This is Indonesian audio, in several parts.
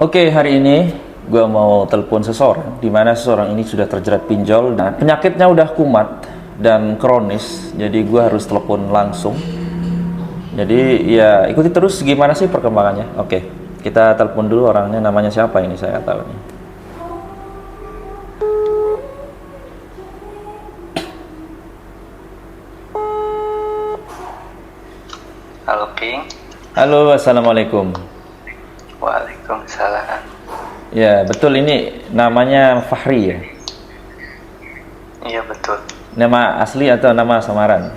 Oke, hari ini gue mau telepon seseorang, di mana seseorang ini sudah terjerat pinjol dan penyakitnya udah kumat dan kronis, jadi gue harus telepon langsung. Jadi ya ikuti terus gimana sih perkembangannya. Oke, kita telepon dulu orangnya, namanya siapa ini saya nggak tahu nih. Halo King. Halo, assalamualaikum. Waalaikumsalam. Ya betul, ini namanya Fahri ya. Iya betul. Nama asli atau nama samaran?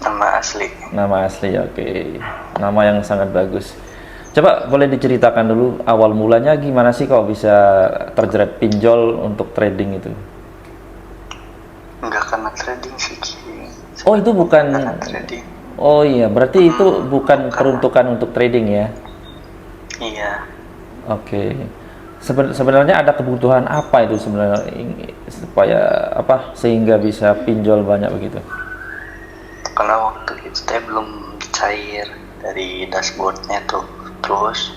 Nama asli. Nama asli, oke. Nama yang sangat bagus. Coba boleh diceritakan dulu awal mulanya gimana sih kok bisa terjerat pinjol untuk trading itu? Enggak kena trading sih King. Oh itu bukan. Kena trading. Oh iya, berarti itu bukan peruntukan untuk trading ya? Iya. Oke. Sebenarnya ada kebutuhan apa itu sebenarnya supaya apa sehingga bisa pinjol banyak begitu? Karena waktu itu saya belum cair dari dashboardnya tuh. Terus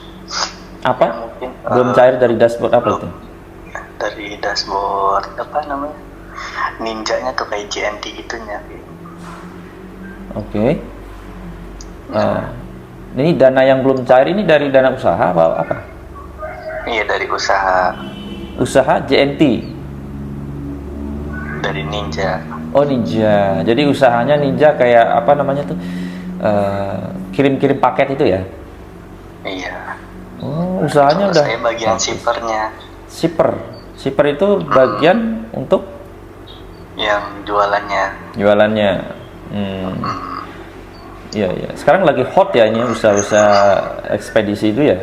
Apa? ya mungkin Belum cair dari dashboard apa itu? dari dashboard apa namanya? Ninjanya tuh kayak JNT gitunya. Oke. Ini dana yang belum cair ini dari dana usaha apa? Iya dari usaha, Usaha JNT. dari Ninja. Oh Ninja. Jadi usahanya Ninja kayak apa namanya tuh? Kirim-kirim paket itu ya? Iya. Oh, usahanya Kalau udah. saya bagian Bagus. shippernya, Shipper. Shipper itu bagian untuk yang jualannya. jualannya. Iya, iya. Sekarang lagi hot ya ini usaha-usaha ekspedisi itu ya?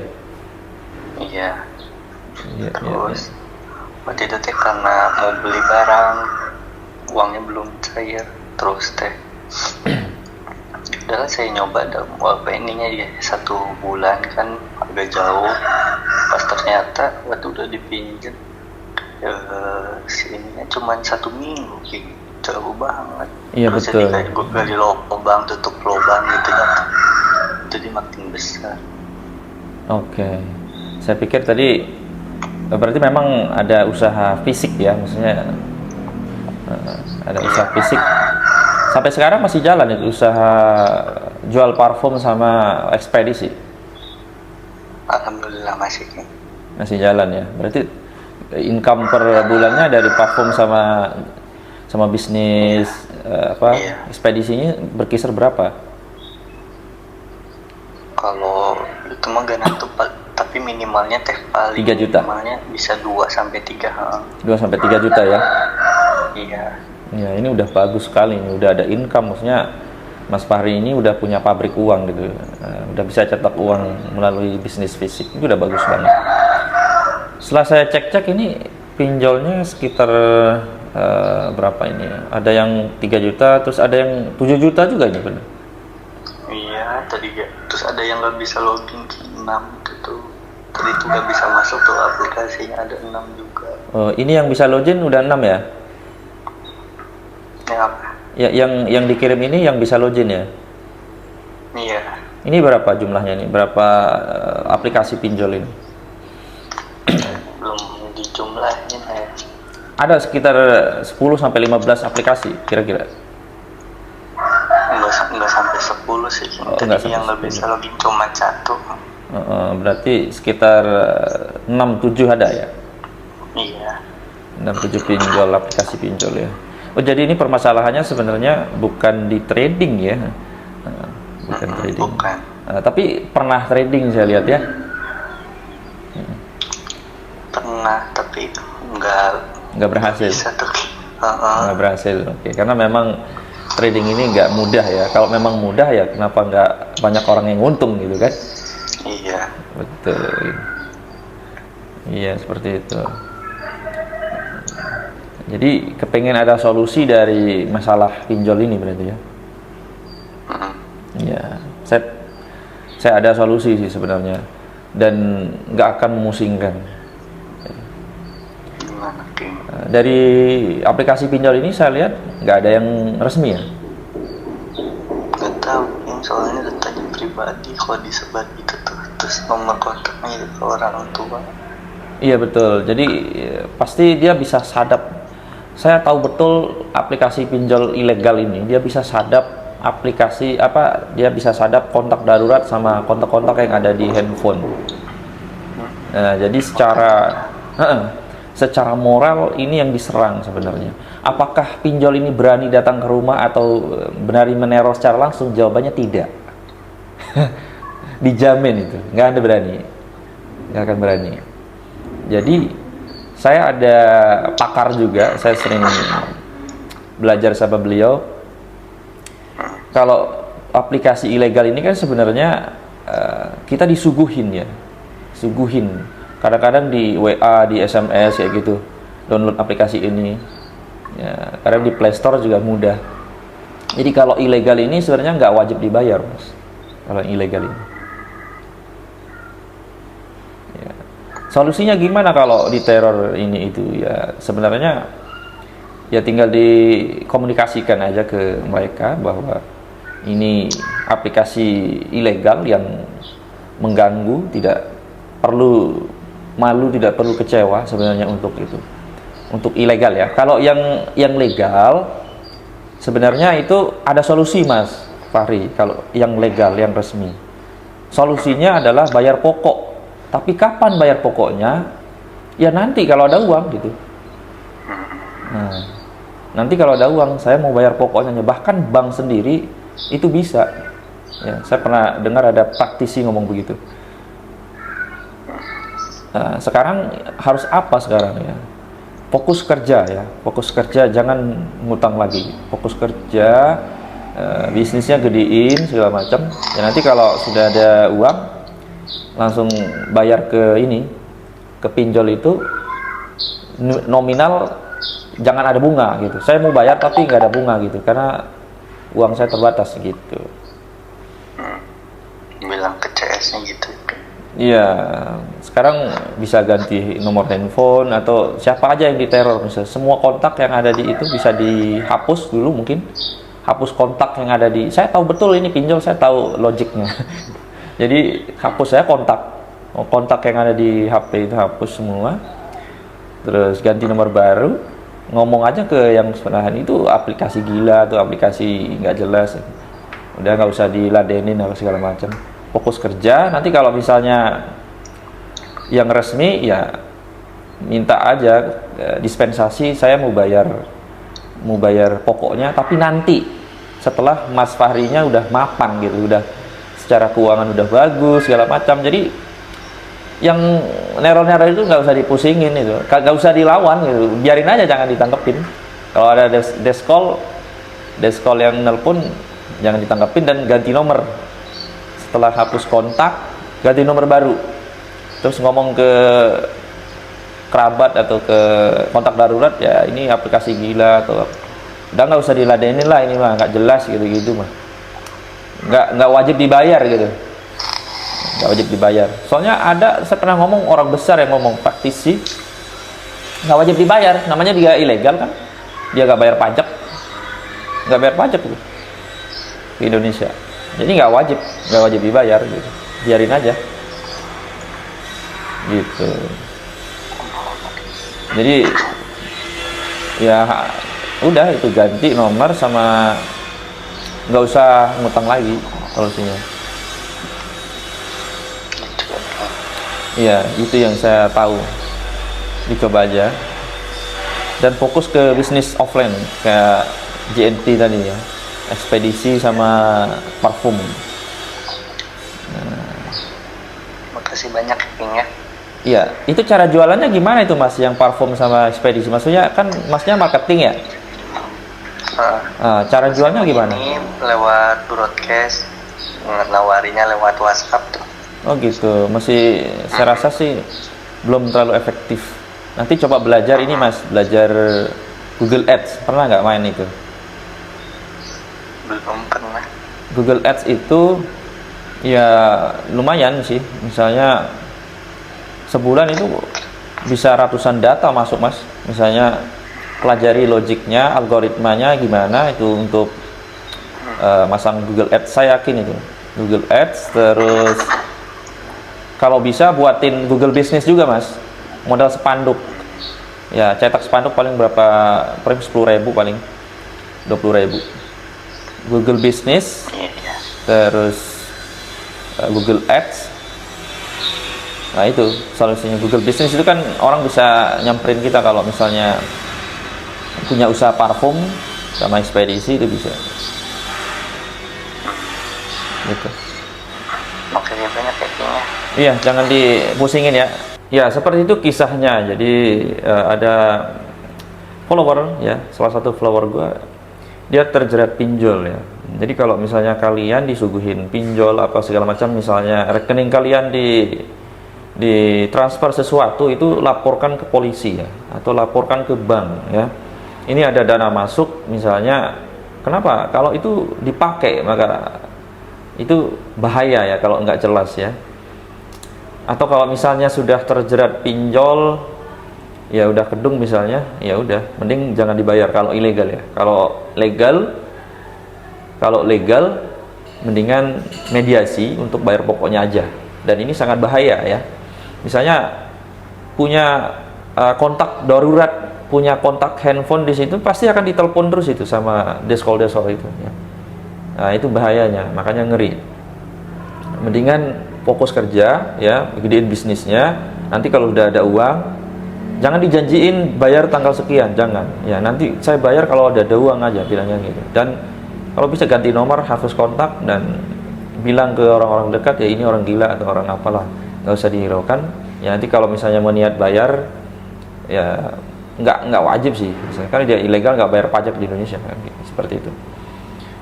Iya. Iya, iya, Terus waktu itu teh karena mau beli barang, uangnya belum cair. Terus teh udahlah saya nyoba dalam apa ininya ya 1 bulan kan agak jauh. Pas ternyata waktu udah dipinjam sininya cuman 1 minggu gitu, jauh banget. Iya, Terus betul. jadi kayak gue gali lubang tutup lubang gitu kan, jadi makin besar. Oke. Saya pikir tadi berarti memang ada usaha fisik ya, maksudnya ada usaha fisik. Sampai sekarang masih jalan itu usaha jual parfum sama ekspedisi. Alhamdulillah masih nih. Masih jalan ya. Berarti income per bulannya dari parfum sama bisnis Iya. ekspedisinya berkisar berapa? Kalau itu mah gak nentu tapi minimalnya teh paling 3 juta. minimalnya bisa 2 sampai 3. 2 sampai 3 juta ya. Iya. Ya, ini udah bagus sekali, ini udah ada income, maksudnya Mas Fahri ini udah punya pabrik uang gitu. Udah bisa cetak uang melalui bisnis fisik. Itu udah bagus banget. Setelah saya cek-cek ini pinjolnya sekitar berapa ini ya? Ada yang 3 juta, terus ada yang 7 juta juga ini benar. Iya, tadi terus ada yang nggak bisa login ke 6 gitu. Tadi itu nggak bisa masuk tuh aplikasinya, ada 6 juga. Oh, ini yang bisa login udah 6 ya? Yang apa? Ya, yang dikirim ini yang bisa login ya? Iya. Ini berapa jumlahnya nih? Berapa aplikasi pinjol ini? Belum dijumlahin ya. Ada sekitar 10 sampai 15 aplikasi kira-kira. Nggak sampai 10 sih. Oh, Tadi nggak sampai yang nggak 10. bisa login cuma 1. Berarti sekitar 6-7 ada ya? Iya. 6-7 pinjol, aplikasi pinjol ya. Oh jadi ini permasalahannya sebenarnya bukan di trading ya? Bukan trading. Bukan. Tapi pernah trading saya lihat ya? Pernah tapi Nggak berhasil? bisa tuh. Nggak berhasil, oke. Karena memang trading ini nggak mudah ya. Kalau memang mudah ya kenapa nggak banyak orang yang untung gitu kan? Iya. Betul. Iya seperti itu. Jadi kepengen ada solusi dari masalah pinjol ini berarti ya? Iya. Saya ada solusi sih sebenarnya dan nggak akan memusingkan. Gimana King? Dari aplikasi pinjol ini saya lihat nggak ada yang resmi ya? Nggak tahu King, soalnya datanya pribadi kalau disebar gitu tuh. Terus terus nomor kontaknya itu ke orang tua. Iya betul. Jadi pasti dia bisa sadap. Saya tahu betul aplikasi pinjol ilegal ini. Dia bisa sadap aplikasi apa? Dia bisa sadap kontak darurat sama kontak-kontak yang ada di handphone. Nah, jadi secara moral ini yang diserang sebenarnya. Apakah pinjol ini berani datang ke rumah atau berani meneror secara langsung? Jawabannya tidak. Dijamin itu, nggak ada berani, nggak akan berani. Jadi saya ada pakar juga, saya sering belajar sama beliau. Kalau aplikasi ilegal ini kan sebenarnya kita disuguhin ya, suguhin. Kadang-kadang di WA, di SMS kayak gitu, download aplikasi ini. Ya, kadang di Play Store juga mudah. Jadi kalau ilegal ini sebenarnya nggak wajib dibayar, Mas. Kalau ilegal ini. Ya. Solusinya gimana kalau diteror ini itu? Ya sebenarnya ya tinggal dikomunikasikan aja ke mereka bahwa ini aplikasi ilegal yang mengganggu, tidak perlu malu, tidak perlu kecewa sebenarnya untuk itu. Untuk ilegal ya. Kalau yang legal sebenarnya itu ada solusi, Mas Fahri. Kalau yang legal, yang resmi, solusinya adalah bayar pokok. Tapi kapan bayar pokoknya? Ya nanti kalau ada uang gitu. Nah, nanti kalau ada uang, saya mau bayar pokoknya. Bahkan bank sendiri itu bisa. Ya, saya pernah dengar ada praktisi ngomong begitu. Nah, sekarang harus apa sekarang ya? Fokus kerja ya, fokus kerja, jangan ngutang lagi. Fokus kerja, bisnisnya gedein segala macam. Ya nanti kalau sudah ada uang, langsung bayar ke ini, ke pinjol itu nominal, jangan ada bunga gitu. Saya mau bayar tapi nggak ada bunga gitu, karena uang saya terbatas gitu. Bilang ke CS-nya gitu. Iya, sekarang bisa ganti nomor handphone atau siapa aja yang diteror, misalnya semua kontak yang ada di itu bisa dihapus dulu mungkin. Hapus kontak yang ada di, saya tahu betul ini pinjol, saya tahu logiknya. Jadi hapus saya kontak yang ada di HP itu hapus semua. Terus ganti nomor baru, ngomong aja ke yang sebenahan itu aplikasi gila atau aplikasi nggak jelas. Udah nggak usah diladenin apa segala macam. Fokus kerja. Nanti kalau misalnya yang resmi ya minta aja dispensasi, saya mau bayar pokoknya, tapi nanti setelah Mas Fahrinya udah mapan gitu, udah secara keuangan udah bagus segala macam. Jadi yang neror-neror itu nggak usah dipusingin, itu nggak usah dilawan gitu, biarin aja, jangan ditangkepin. Kalau ada desk call yang nelpon, jangan ditangkepin dan ganti nomor. Setelah hapus kontak, ganti nomor baru, terus ngomong ke kerabat atau ke kontak darurat, ya ini aplikasi gila atau udah nggak usah diladenin lah, ini mah nggak jelas gitu mah, nggak wajib dibayar gitu, nggak wajib dibayar. Soalnya saya pernah ngomong, orang besar yang ngomong, praktisi, nggak wajib dibayar, namanya dia ilegal kan, dia nggak bayar pajak gitu di Indonesia. Jadi nggak wajib dibayar gitu, biarin aja gitu. Jadi ya udah, itu ganti nomor sama nggak usah ngutang lagi solusinya. Iya, itu yang saya tahu, dicoba aja dan fokus ke bisnis offline kayak JNT tadi ya, ekspedisi sama parfum. Makasih banyak ya. Iya, itu cara jualannya gimana itu, Mas, yang parfum sama ekspedisi? Maksudnya kan Masnya marketing ya? Cara jualnya gimana? Ini lewat broadcast, nawarinya lewat WhatsApp tuh. Oh gitu, saya rasa sih belum terlalu efektif. Nanti coba belajar ini, Mas, belajar Google Ads. Pernah nggak main itu? Belum pernah. Google Ads itu ya lumayan sih, misalnya sebulan itu bisa ratusan data masuk, Mas. Misalnya pelajari logiknya, algoritmanya gimana itu untuk masang Google Ads. Saya yakin itu Google Ads, terus Kalau bisa buatin Google Business juga mas, modal spanduk. Ya cetak spanduk paling berapa, paling 10.000, paling 20.000. Google Business, terus Google Ads. Nah itu solusinya. Google Business itu kan orang bisa nyamperin kita kalau misalnya punya usaha parfum sama ekspedisi, itu bisa gitu. Makanya banyak kayaknya. Iya, jangan dipusingin ya. Ya, seperti itu kisahnya. Jadi ada follower ya, salah satu follower gua, dia terjerat pinjol ya. Jadi kalau misalnya kalian disuguhin pinjol apa segala macam, misalnya rekening kalian di transfer sesuatu, itu laporkan ke polisi ya, atau laporkan ke bank ya. Ini ada dana masuk misalnya. Kenapa? Kalau itu dipakai, maka itu bahaya ya kalau nggak jelas ya. Atau kalau misalnya sudah terjerat pinjol, ya udah kedung misalnya, ya udah mending jangan dibayar kalau ilegal ya. Kalau legal mendingan mediasi untuk bayar pokoknya aja. Dan ini sangat bahaya ya. Misalnya punya kontak darurat, punya kontak handphone di situ, pasti akan ditelepon terus itu sama deskol-deskol itu ya. Nah, itu bahayanya, makanya ngeri. Mendingan fokus kerja ya, gedein bisnisnya. Nanti kalau udah ada uang, jangan dijanjiin bayar tanggal sekian, jangan ya. Nanti saya bayar kalau ada uang aja, bilangnya gitu. Dan kalau bisa ganti nomor, hapus kontak, dan bilang ke orang-orang dekat ya ini orang gila atau orang apalah, nggak usah dihiraukan ya. Nanti kalau misalnya mau niat bayar ya nggak wajib sih, misalnya kan dia ilegal, nggak bayar pajak di Indonesia kan, gitu. Seperti itu.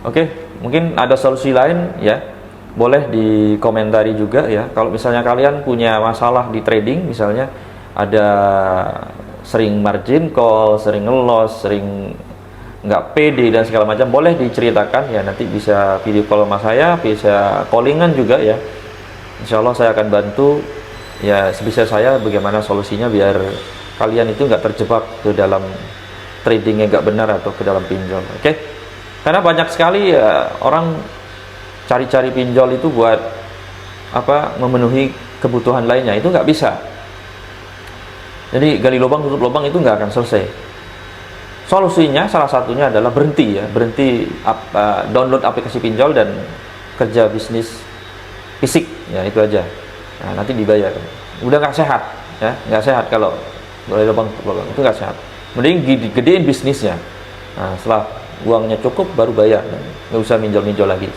Oke, mungkin ada solusi lain ya, boleh dikomentari juga ya. Kalau misalnya kalian punya masalah di trading, misalnya ada sering margin call, sering ngelos, sering nggak pede dan segala macam, boleh diceritakan ya. Nanti bisa video call sama saya, bisa callingan juga ya. Insya Allah saya akan bantu ya sebisa saya bagaimana solusinya biar kalian itu nggak terjebak ke dalam trading yang nggak benar atau ke dalam pinjol. Oke? Karena banyak sekali ya orang cari-cari pinjol itu buat apa, memenuhi kebutuhan lainnya, itu nggak bisa. Jadi gali lubang tutup lubang itu nggak akan selesai. Solusinya salah satunya adalah berhenti ya, download aplikasi pinjol dan kerja bisnis fisik ya, itu aja. Nah, nanti dibayar. Udah nggak sehat ya, nggak sehat kalau gali lubang tutup lubang, itu nggak sehat. Mending gedein bisnisnya. Nah, setelah uangnya cukup baru bayar, nggak usah minjol-minjol lagi.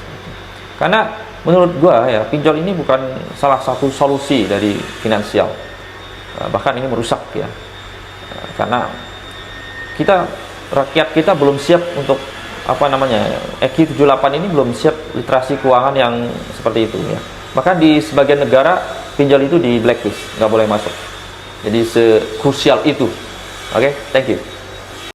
Karena menurut gua ya, pinjol ini bukan salah satu solusi dari finansial, bahkan ini merusak ya. Karena rakyat kita belum siap untuk apa namanya, EQ 78 ini belum siap literasi keuangan yang seperti itu ya. Bahkan di sebagian negara pinjol itu di blacklist, nggak boleh masuk. Jadi sekrusial itu. Oke, thank you.